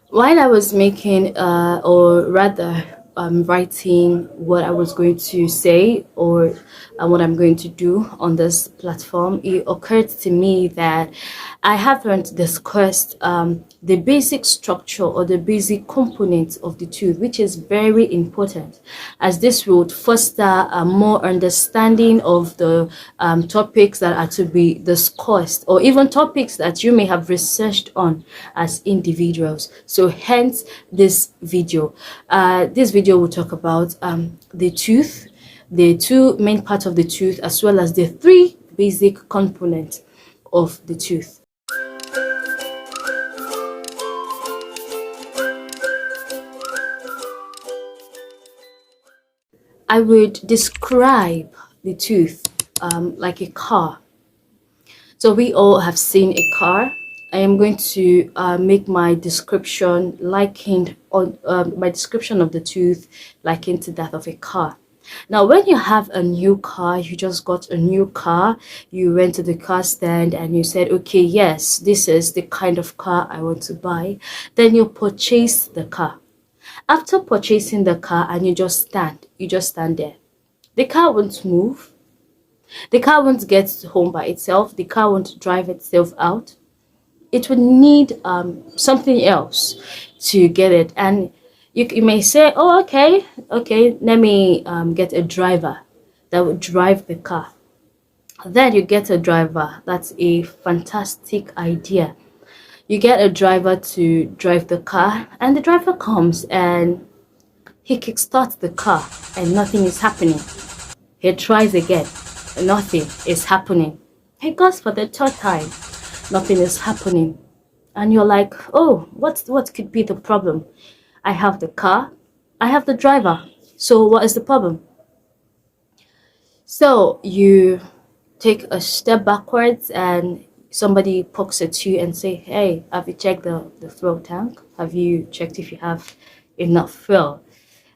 While I was making, or rather, writing what I was going to say or what I'm going to do on this platform, it occurred to me that I haven't discussed the basic structure or the basic components of the tooth, which is very important, as this would foster a more understanding of the topics that are to be discussed, or even topics that you may have researched on as individuals. So hence this video will talk about the tooth, the two main parts of the tooth, as well as the three basic components of the tooth. I would describe the tooth like a car. So we all have seen a car. I am going to make my description likened on my description of the tooth likened to that of a car. Now, when you have a new car, you just got a new car, you went to the car stand and you said, okay, yes, this is the kind of car I want to buy. Then you purchase the car. After purchasing the car and you just stand there. The car won't move. The car won't get home by itself. The car won't drive itself out. It would need something else to get it. And you may say, oh, okay, let me get a driver that would drive the car. Then you get a driver. That's a fantastic idea. You get a driver to drive the car, and the driver comes and he kickstarts the car and nothing is happening. He tries again, and nothing is happening. He goes for the third time, nothing is happening. And you're like, oh, what could be the problem? I have the car, I have the driver. So what is the problem? So you take a step backwards and somebody pokes at you and say, hey, have you checked the fuel tank? Have you checked if you have enough fuel?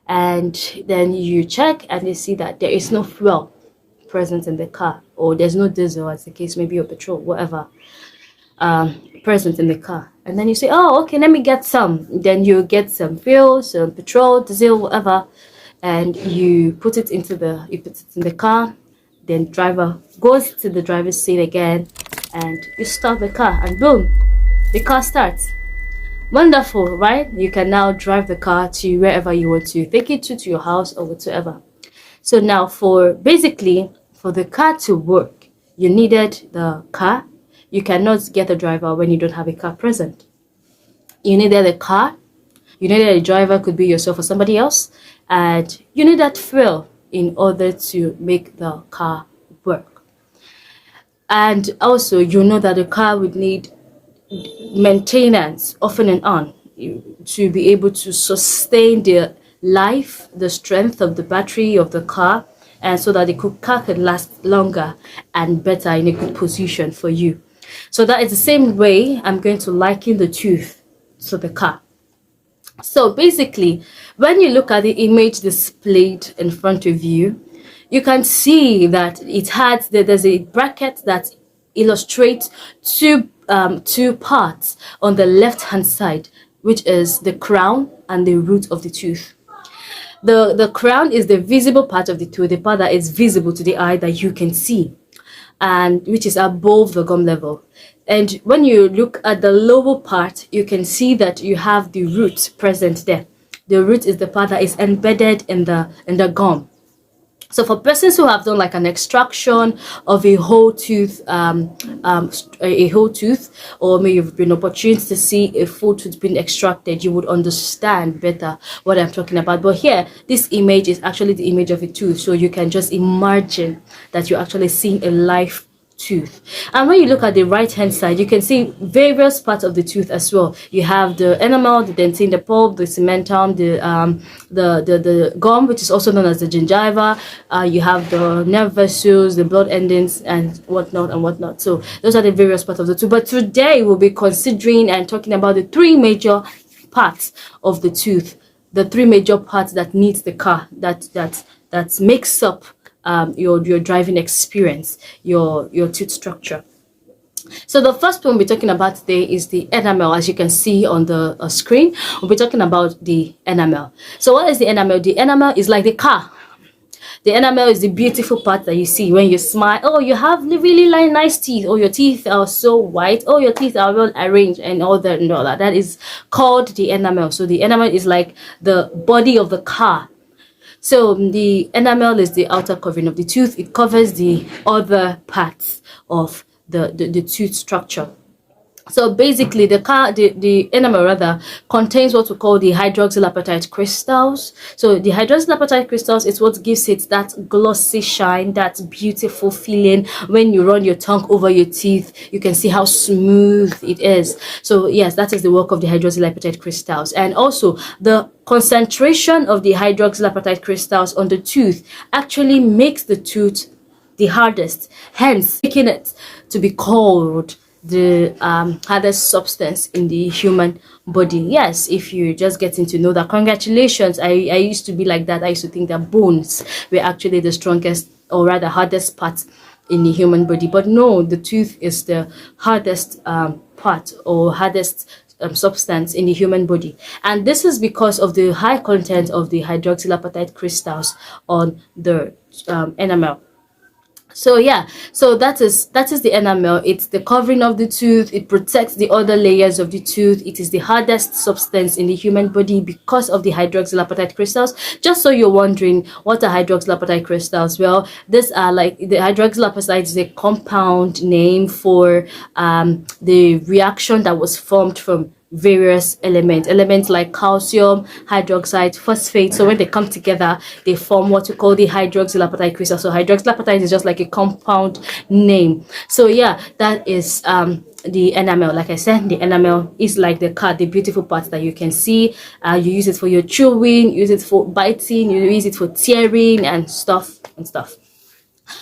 And then you check and you see that there is no fuel present in the car, or there's no diesel, as the case may be, or petrol, whatever, present in the car. And then you say, oh, okay, let me get some. Then you get some fuel, some petrol, diesel, whatever, and you put it in the car. Then driver goes to the driver's seat again, and you start the car, and boom, the car starts. Wonderful, right? You can now drive the car to wherever you want to take it to your house or whatsoever. So now for the car to work, you needed the car. You cannot get a driver when you don't have a car present. You needed a car. You needed a driver, could be yourself or somebody else. And you need that fuel in order to make the car work. And also, you know that the car would need maintenance often and on to be able to sustain the life, the strength of the battery of the car, and so that the car could last longer and better in a good position for you. So that is the same way I'm going to liken the tooth to the car. So basically, when you look at the image displayed in front of you, you can see that there's a bracket that illustrates two parts on the left hand side, which is the crown and the root of the tooth. The crown is the visible part of the tooth, the part that is visible to the eye that you can see, and which is above the gum level. And when you look at the lower part, you can see that you have the root present there. The root is the part that is embedded in the gum. So for persons who have done like an extraction of a whole tooth, or maybe you've been opportunity to see a full tooth being extracted, you would understand better what I'm talking about. But here, this image is actually the image of a tooth, so you can just imagine that you're actually seeing a live tooth. And when you look at the right hand side, you can see various parts of the tooth as well. You have the enamel, the dentine, the pulp, the cementum, the gum, which is also known as the gingiva. You have the nerve vessels, the blood endings, and whatnot. So those are the various parts of the tooth. But today we'll be considering and talking about the three major parts of the tooth, the three major parts that needs the car, that makes up your driving experience, your tooth structure. So the first one we're talking about today is the enamel. As you can see on the screen, we'll be talking about the enamel. So what is the enamel? The enamel is like the car. The enamel is the beautiful part that you see when you smile. Oh, you have really nice teeth. Oh, your teeth are so white. Oh, your teeth are well arranged and all that and all that. That is called the enamel. So the enamel is like the body of the car. So the enamel is the outer covering of the tooth. It covers the other parts of the tooth structure. So basically, the enamel rather contains what we call the hydroxylapatite crystals. So the hydroxylapatite crystals is what gives it that glossy shine, that beautiful feeling. When you run your tongue over your teeth, you can see how smooth it is. So yes, that is the work of the hydroxylapatite crystals. And also the concentration of the hydroxylapatite crystals on the tooth actually makes the tooth the hardest, hence making it to be called the hardest substance in the human body. Yes, if you're just getting to know that, congratulations. I used to be like that. I used to think that bones were actually the strongest, or rather hardest part in the human body, but no, the tooth is the hardest part, or hardest substance in the human body. And this is because of the high content of the hydroxylapatite crystals on the enamel. So yeah, so that is the enamel. It's the covering of the tooth. It protects the other layers of the tooth. It is the hardest substance in the human body because of the hydroxylapatite crystals. Just so you're wondering, what are hydroxylapatite crystals? Well, these are like, the hydroxylapatite is a compound name for the reaction that was formed from various elements like calcium hydroxide, phosphate. So when they come together, they form what we call the hydroxylapatite crystal. So hydroxylapatite is just like a compound name. So yeah, that is the enamel. Like I said, the enamel is like the card, the beautiful part that you can see. You use it for your chewing, use it for biting, you use it for tearing and stuff.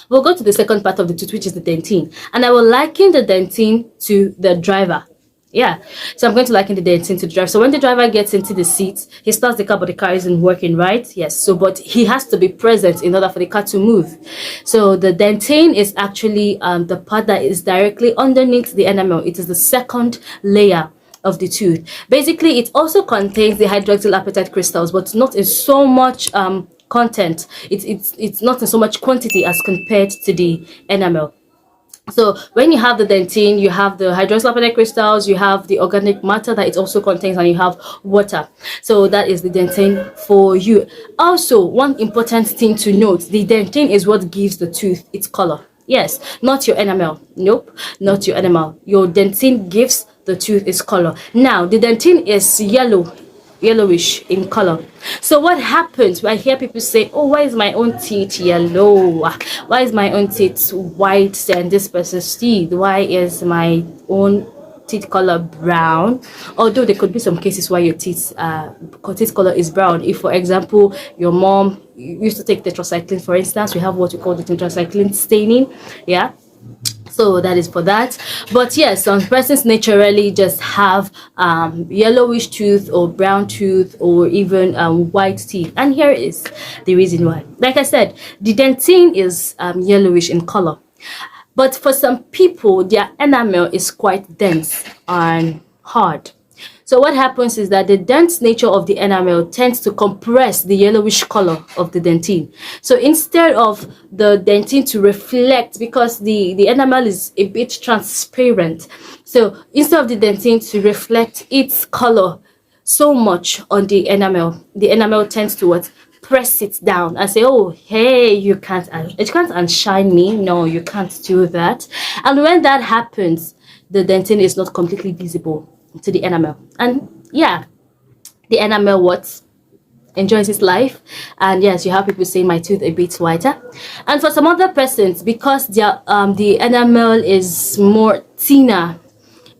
We'll go to the second part of the tooth, which is the dentine, and I will liken the dentine to the driver. Yeah, so I'm going to liken the dentine to the driver. So when the driver gets into the seat, he starts the car, but the car isn't working, right? Yes, so but he has to be present in order for the car to move. So the dentine is actually the part that is directly underneath the enamel. It is the second layer of the tooth. Basically, it also contains the hydroxylapatite crystals, but not in so much content. It's not in so much quantity as compared to the enamel. So when you have the dentine, you have the hydroxylapatite crystals, you have the organic matter that it also contains, and you have water. So that is the dentine for you. Also, one important thing to note, the dentine is what gives the tooth its color. Yes, not your enamel. Nope, not your enamel. Your dentine gives the tooth its color. Now, the dentine is yellowish in color. So what happens when I hear people say, oh, why is my own teeth yellow? Why is my own teeth white than this person's teeth? Why is my own teeth color brown? Although there could be some cases where your teeth color is brown. If, for example, your mom used to take tetracycline, for instance, we have what we call the tetracycline staining. Yeah, so that is for that. But yes, some persons naturally just have yellowish tooth or brown tooth or even white teeth, and here is the reason why. Like I said, the dentine is yellowish in color, but for some people their enamel is quite dense and hard. So what happens is that the dense nature of the enamel tends to compress the yellowish color of the dentine. So instead of the dentine to reflect, because the enamel is a bit transparent, so instead of the dentine to reflect its color so much on the enamel tends to what? Press it down and say, oh, hey, you can't unshine me. No, you can't do that. And when that happens, the dentine is not completely visible to the enamel, and yeah, the enamel what enjoys its life. And yes, you have people saying my tooth a bit whiter, and for some other persons, because their the enamel is more thinner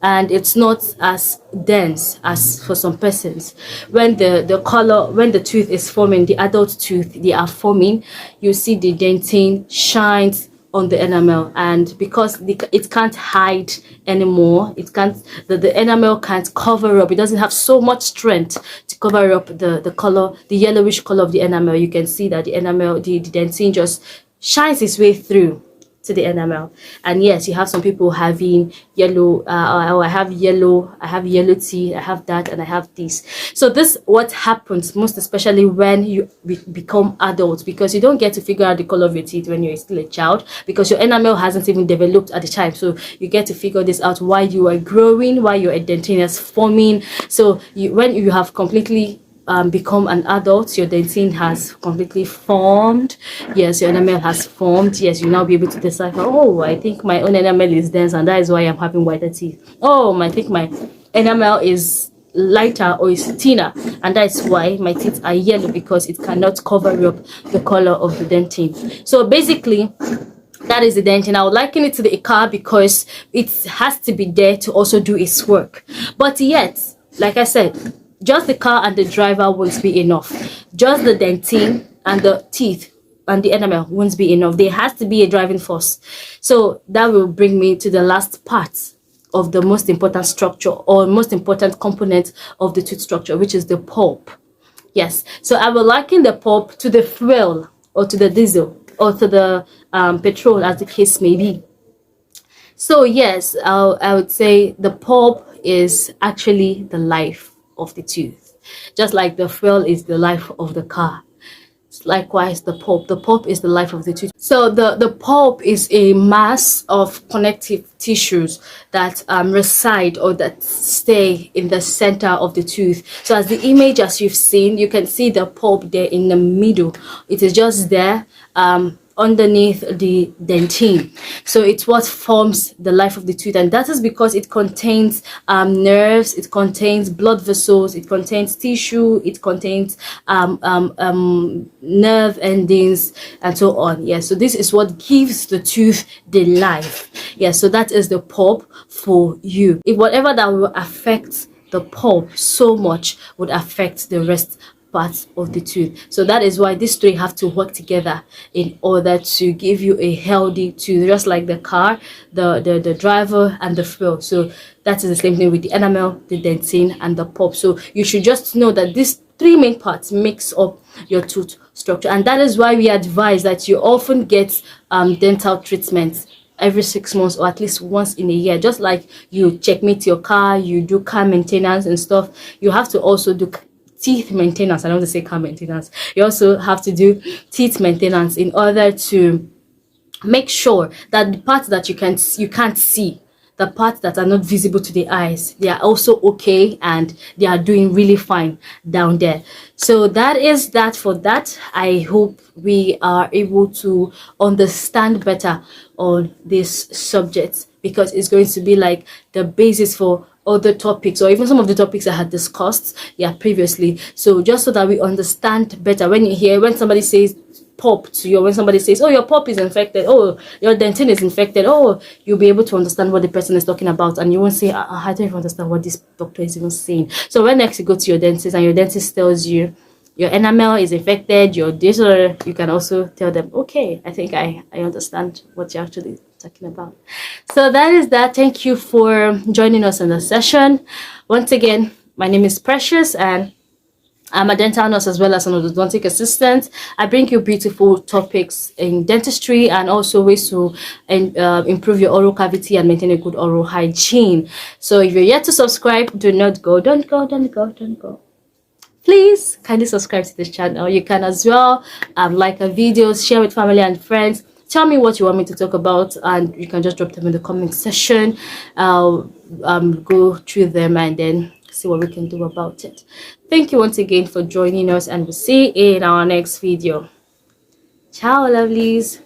and it's not as dense as for some persons, when the tooth is forming, the adult tooth they are forming, you see the dentine shines on the enamel, and because it can't hide anymore, the enamel can't cover up, it doesn't have so much strength to cover up the color, the yellowish color of the enamel. You can see that the dentine just shines its way through to the enamel. And yes, you have some people having yellow, oh, I have yellow teeth, I have that, and I have this. So this what happens most especially when you become adults, because you don't get to figure out the color of your teeth when you're still a child, because your enamel hasn't even developed at the time. So you get to figure this out while you are growing, while your dentine is forming. So when you have completely become an adult, your dentine has completely formed. Yes, your enamel has formed. Yes, you now be able to decipher, oh, I think my own enamel is dense and that is why I'm having whiter teeth. Oh, I think my enamel is lighter or is thinner and that's why my teeth are yellow, because it cannot cover up the color of the dentine. So basically, that is the dentine. I would liken it to the car because it has to be there to also do its work. But yet, like I said, just the car and the driver won't be enough. Just the dentine and the teeth and the enamel won't be enough. There has to be a driving force. So that will bring me to the last part of the most important structure or most important component of the tooth structure, which is the pulp. Yes, so I will liken the pulp to the fuel or to the diesel or to the petrol, as the case may be. So yes, I would say the pulp is actually the life of the tooth, just like the fuel is the life of the car. Likewise, the pulp is the life of the tooth. So the pulp is a mass of connective tissues that reside or that stay in the center of the tooth. So as the image as you've seen, you can see the pulp there in the middle. It is just there underneath the dentine. So it's what forms the life of the tooth, and that is because it contains nerves, it contains blood vessels, it contains tissue, it contains nerve endings, and so on. Yeah, so this is what gives the tooth the life. Yeah, so that is the pulp for you. If whatever that will affect the pulp so much would affect the rest parts of the tooth. So that is why these three have to work together in order to give you a healthy tooth, just like the car, the driver, and the fuel. So that is the same thing with the enamel, the dentine, and the pulp. So you should just know that these three main parts makes up your tooth structure, and that is why we advise that you often get dental treatments every 6 months or at least once in a year. Just like you checkmate your car, you do car maintenance and stuff, you have to also do teeth maintenance. I don't want to say car maintenance. You also have to do teeth maintenance in order to make sure that the parts that you can't see, the parts that are not visible to the eyes, they are also okay and they are doing really fine down there. So that is that for that. I hope we are able to understand better on this subject, because it's going to be like the basis for other topics, or even some of the topics I had discussed previously. So just so that we understand better, when somebody says pulp to you, when somebody says, oh, your pulp is infected, oh, your dentine is infected, oh, you'll be able to understand what the person is talking about, and you won't say, I don't even understand what this doctor is even saying. So when next you go to your dentist and your dentist tells you your enamel is infected, your this, or you can also tell them, okay, I think I understand what you're actually talking about. So that is that. Thank you for joining us in the session. Once again, my name is Precious, and I'm a dental nurse as well as an orthodontic assistant. I bring you beautiful topics in dentistry and also ways to improve your oral cavity and maintain a good oral hygiene. So if you're yet to subscribe, don't go. Please kindly subscribe to this channel. You can as well like our videos, share with family and friends. Tell me what you want me to talk about, and you can just drop them in the comment section. I'll go through them and then see what we can do about it. Thank you once again for joining us, and we'll see you in our next video. Ciao, lovelies.